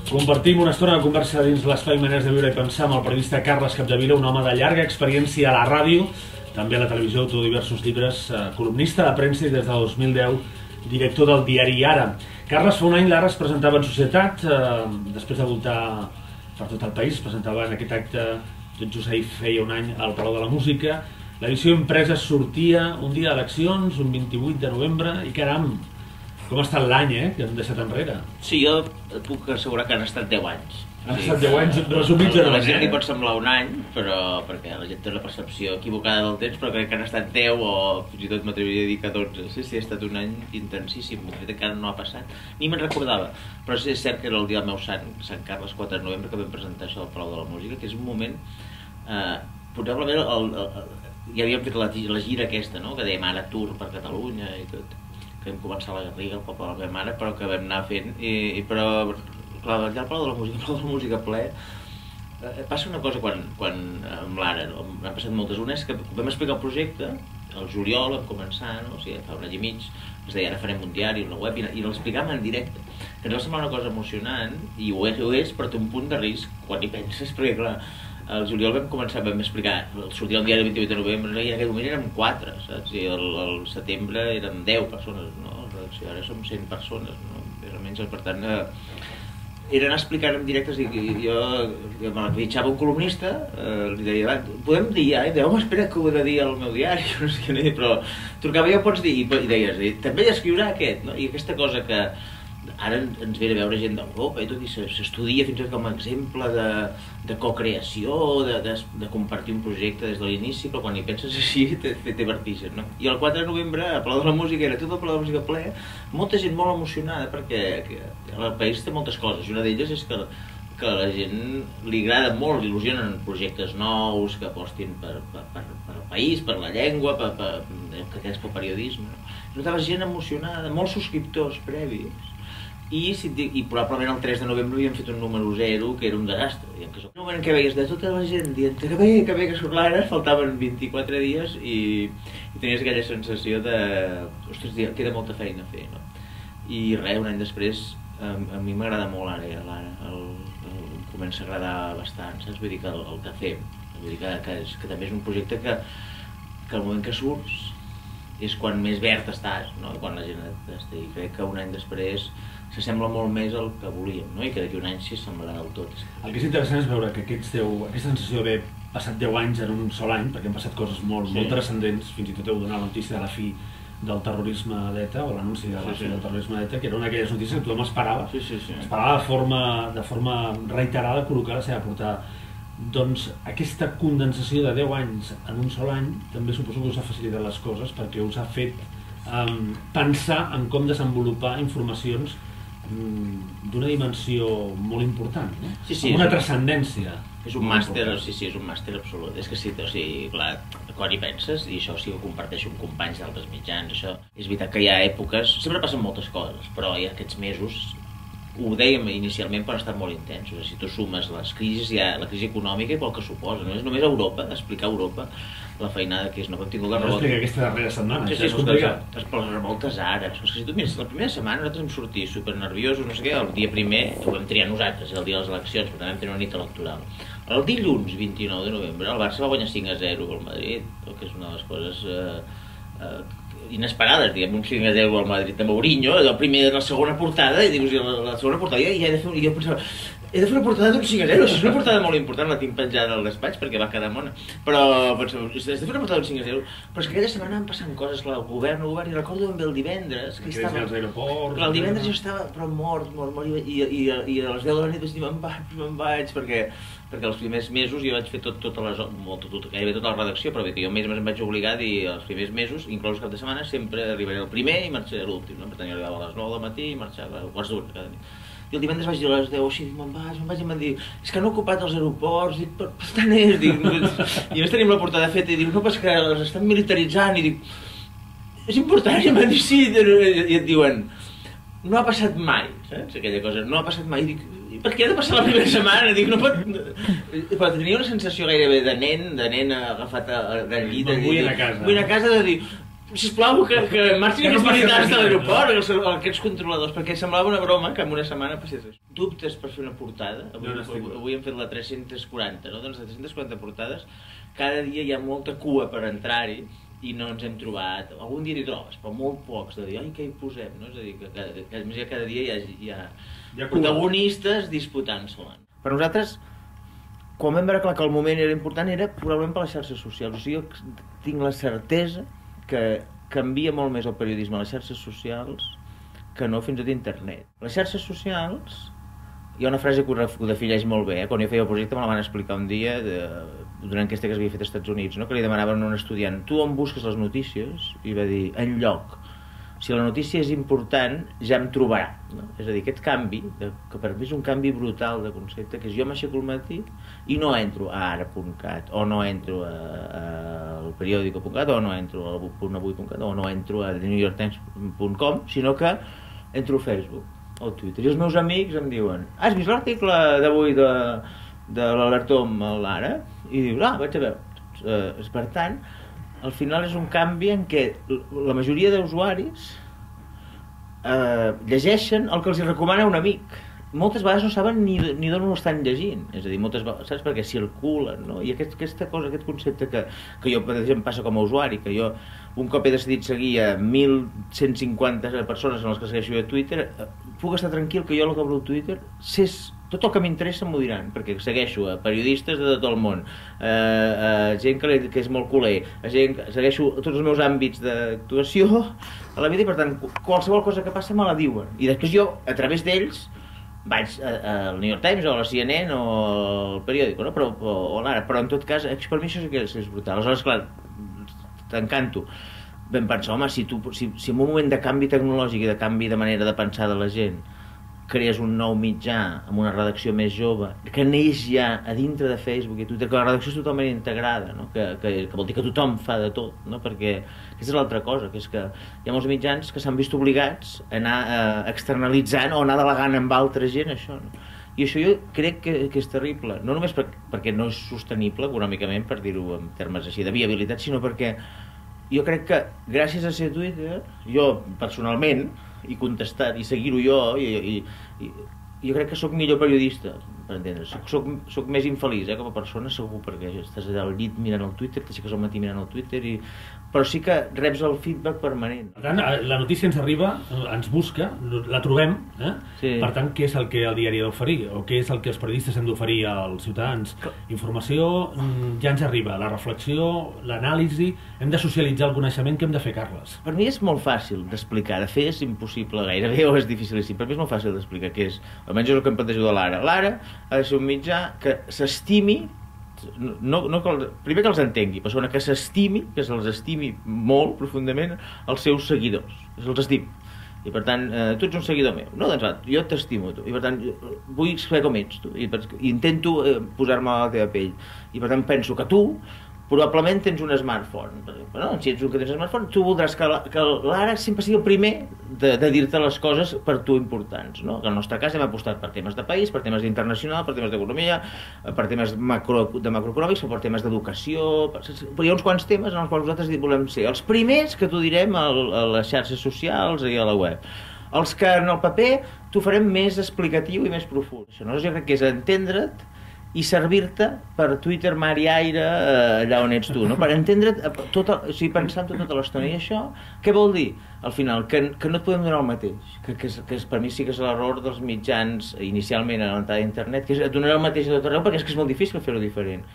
Compartim una estona de conversa dins l'Espai Maneres de Viure i Pensar amb el periodista Carles Capdevila, un home de llarga experiència a la ràdio, també a la televisió, autor de diversos llibres, columnista de premsa i des de 2010 director del diari Ara. Carles, fa un any l'Ara es presentava en societat, després de voltar per tot el país, es presentava en aquest acte tot just ahir feia un any al Palau de la Música. L'edició impresa sortia un dia d'eleccions, un 28 de novembre, i caram, com ha estat l'any, que hem deixat enrere? Sí, jo et puc assegurar que han estat 10 anys. Han estat 10 anys resumits en un any. A la gent li pot semblar un any, perquè la gent té la percepció equivocada del temps, però crec que han estat 10 o fins i tot m'atreviria a dir que 12. Sí, ha estat un any intensíssim, de fet encara no ha passat. Ni me'n recordava, però sí, és cert que era el dia del meu Sant Carles, 4 de novembre, que vam presentar això al Palau de la Música, que és un moment, probablement ja havíem fet la gira aquesta, que dèiem Ara Tour per Catalunya i tot, que vam començar a la Garriga, al poble de la meva mare, però que vam anar fent, però clar, allà al Palau de la Música ple, passa una cosa quan amb l'Ara, han passat moltes unes, que vam explicar el projecte, el juliol vam començar, o sigui, fa un any i mig, es deia ara farem un diari, una web, i l'explicàvem en directe, que ens va semblar una cosa emocionant, i ho és, però té un punt de risc quan hi penses, perquè clar, el juliol vam explicar, sortia el diari el 28 de novembre i en aquell moment érem 4, saps? I el setembre érem 10 persones, no? La redacció ara som 100 persones, no? Més o menys, per tant, era anar explicant en directes i jo me fitxava un columnista, li deia, podem dir ja? I deia, home, espera que ho he de dir al meu diari, no sé què, però trucava, ja ho pots dir, i deies, també escriurà aquest, no? I aquesta cosa que ara ens ve a veure gent d'Europa i tot, i s'estudia fins i tot com a exemple de co-creació, de compartir un projecte des de l'inici, però quan hi penses així té vertigen, no? I el 4 de novembre, a Palau de la Música, era tot el Palau de la Música ple, molta gent molt emocionada, perquè el país té moltes coses, i una d'elles és que a la gent li agrada molt, il·lusionen projectes nous, que apostin per el país, per la llengua, que és pel periodisme. Notava gent emocionada, molts subscriptors previs, i probablement el 3 de novembre havíem fet un número 0, que era un desastre. En el moment en què veies de tota la gent dient que bé, que surt l'Ara, faltaven 24 dies i tenies aquella sensació de ostres, queda molta feina a fer, no? I res, un any després, a mi m'agrada molt ara, em comença a agradar bastant, saps? Vull dir que el que fem, vull dir que també és un projecte que al moment que surts és quan més verd estàs, no? Quan la gent està, i crec que un any després s'assembla molt més al que volíem, no? I que d'aquí un any s'hi semblarà del tot. El que és interessant és veure que aquesta sensació d'haver passat 10 anys en un sol any, perquè han passat coses molt transcendents, fins i tot heu donat la notícia de la fi del terrorisme d'ETA, o l'anunci de la fi del terrorisme d'ETA, que era una d'aquelles notícies que tothom esperava. Esperava de forma reiterada col·locar la seva portada. Doncs aquesta condensació de 10 anys en un sol any també suposo que us ha facilitat les coses, perquè us ha fet pensar en com desenvolupar informacions d'una dimensió molt important, no? Amb una transcendència. És un màster, sí, és un màster absolut. És que sí, o sigui, clar, quan hi penses, i això sí que ho comparteixo amb companys d'altres mitjans, això, és veritat que hi ha èpoques, sempre passen moltes coses, però hi ha aquests mesos, ho dèiem inicialment, però han estat molt intensos. Si tu sumes les crisis, hi ha la crisi econòmica i pel que suposa, no és només Europa, explicar a Europa la feinada que és, no? Hem tingut la revolta... Explica aquesta darrera setmana, és complicat. Per les revoltes àrabs, si tu mires, la primera setmana nosaltres vam sortir supernerviosos, no sé què, el dia primer ho vam triar nosaltres, el dia de les eleccions, per tant vam tenir una nit electoral. El dilluns 29 de novembre el Barça va guanyar 5-0 al Madrid, que és una de les coses inesperades, diguem, un 5-0 al Madrid de Mourinho, el primer de la segona portada, i dius, la segona portada, i jo pensava, he de fer una portada d'un 5-0, això és una portada molt important, la tinc penjada al despatx perquè va quedar mona, però pensava, has de fer una portada d'un 5-0, però és que aquella setmana van passant coses, el govern, i recordo ben bé el divendres, que estava... El divendres jo estava, però mort, i a les 10 de la nit vaig dir, me'n vaig, perquè els primers mesos jo vaig fer gairebé tota la redacció, però bé que jo mesmo em vaig obligar a dir els primers mesos, inclús cap de setmana, sempre arribaré el primer i marxaré l'últim, no? Per tant jo arribava a les 9 del matí i marxava a quarts d'una cada nit. I el divendres vaig dir a les 10, així, me'n vaig, i em van dir, és que han ocupat els aeroports, dic, però estan ells, dic, i a més tenim la portada feta, i dic, no, però és que els estan militaritzant, i dic, és important, i em van dir, sí, i et diuen, no ha passat mai, saps, aquella cosa, no ha passat mai, i dic, per què ha de passar la primera setmana? Dic, no pot... Però tenia una sensació gairebé de nen agafat del llit, vull anar a casa, de dir, sisplau, que marxin aquests militars de l'aeroport, aquests controladors, perquè semblava una broma que en una setmana passés això. Dubtes per fer una portada? Avui hem fet la 340, no? Doncs de 340 portades, cada dia hi ha molta cua per entrar-hi i no ens hem trobat. Algun dia hi trobes, però molt pocs, de dir, ai, què hi posem? No? És a dir, que cada dia hi ha protagonistes disputant-se-la. Per nosaltres, quan vam veure clar que el moment era important, era probablement per les xarxes socials. O sigui, jo tinc la certesa que canvia molt més el periodisme a les xarxes socials que no fins i tot internet. Les xarxes socials, hi ha una frase que ho defineix molt bé, quan jo feia el projecte me la van explicar un dia d'una enquesta que s'havia fet als Estats Units, no? Que li demanaven a un estudiant, tu on busques les notícies? I va dir, enlloc. Si la notícia és important, ja em trobarà. No? És a dir, aquest canvi, que per mi és un canvi brutal de concepte, que és jo m'aixeco al matí i no entro a ara.cat, o no entro al periódico.cat, o no entro a avui.cat, o no entro a newyorktimes.com, sinó que entro a Facebook o Twitter. I els meus amics em diuen, has vist l'article d'avui de l'Alberto amb l'Ara? I dius, vaig a veure. Per tant, al final és un canvi en què la majoria d'usuaris llegeixen el que els recomana un amic. Moltes vegades no saben ni d'on ho estan llegint. És a dir, moltes vegades, saps, perquè circulen, no? I aquesta cosa, aquest concepte que jo, per exemple, passa com a usuari, que jo un cop he decidit seguir a 1.150 persones en les que segueixo a Twitter, puc estar tranquil que jo el que obro a Twitter, tot el que m'interessa m'ho diran, perquè segueixo a periodistes de tot el món, a gent que és molt culer, segueixo tots els meus àmbits d'actuació a la vida i per tant qualsevol cosa que passa me la diuen. I després jo, a través d'ells, vaig al New York Times o a la CNN o al periòdico, no? O l'Ara, però en tot cas, per mi això sí que és brutal. Aleshores, clar, t'encanto. Vam pensar, home, si en un moment de canvi tecnològic i de canvi de manera de pensar de la gent crees un nou mitjà amb una redacció més jove, que neix ja a dintre de Facebook i Twitter, que la redacció és totalment integrada, no? que vol dir que tothom fa de tot, no? Perquè aquesta és l'altra cosa, que és que hi ha molts mitjans que s'han vist obligats a anar externalitzant o anar delegant amb altra gent això, no? I això jo crec que és terrible, no només perquè no és sostenible econòmicament, per dir-ho en termes així de viabilitat, sinó perquè jo crec que gràcies a ser Twitter, jo personalment, i contestar, i seguir-ho jo, i jo crec que sóc millor periodista, per entendre's. Soc més infeliç, com a persona, segur, perquè estàs allà al llit mirant el Twitter, t'aixeques al matí mirant el Twitter, però sí que reps el feedback permanent. Per tant, la notícia ens arriba, ens busca, la trobem, Sí. Per tant, què és el que el diari ha d'oferir? O què és el que els periodistes hem d'oferir als ciutadans? Informació, ja ens arriba, la reflexió, l'anàlisi, hem de socialitzar el coneixement, què hem de fer, Carles? Per mi és molt fàcil d'explicar, de fer és impossible gairebé, o és dificilíssim, per mi és molt fàcil d'explicar què és, almenys és el que em plantejo de l'Ara. L'Ara ha de ser un mitjà que s'estimi, primer que els entengui, però segona que s'estimi, que se'ls estimi molt profundament els seus seguidors, que se'ls estimi. I per tant, tu ets un seguidor meu, no? Doncs va, jo t'estimo tu, i per tant vull saber com ets tu, i intento posar-me a la teva pell, i per tant penso que tu probablement tens un smartphone, no? Si ets un que tens un smartphone, tu voldràs que l'Ara sempre sigui el primer de dir-te les coses per tu importants, no? Que en el nostre cas hem apostat per temes de país, per temes d'internacional, per temes d'economia, per temes macroeconòmics, per temes d'educació, però hi ha uns quants temes en els quals nosaltres volem ser els primers que t'ho direm a les xarxes socials i a la web. Els que en el paper t'ho farem més explicatiu i més profund. Això, no? Jo crec que és entendre't i servir-te per Twitter, mar i aire, allà on ets tu, no? Per entendre't, pensant tota l'estona. I això, què vol dir? Al final, que no et podem donar el mateix, que per mi sí que és l'error dels mitjans, inicialment a l'entrada d'internet, que és donar el mateix a tot arreu, perquè és que és molt difícil fer-ho diferent.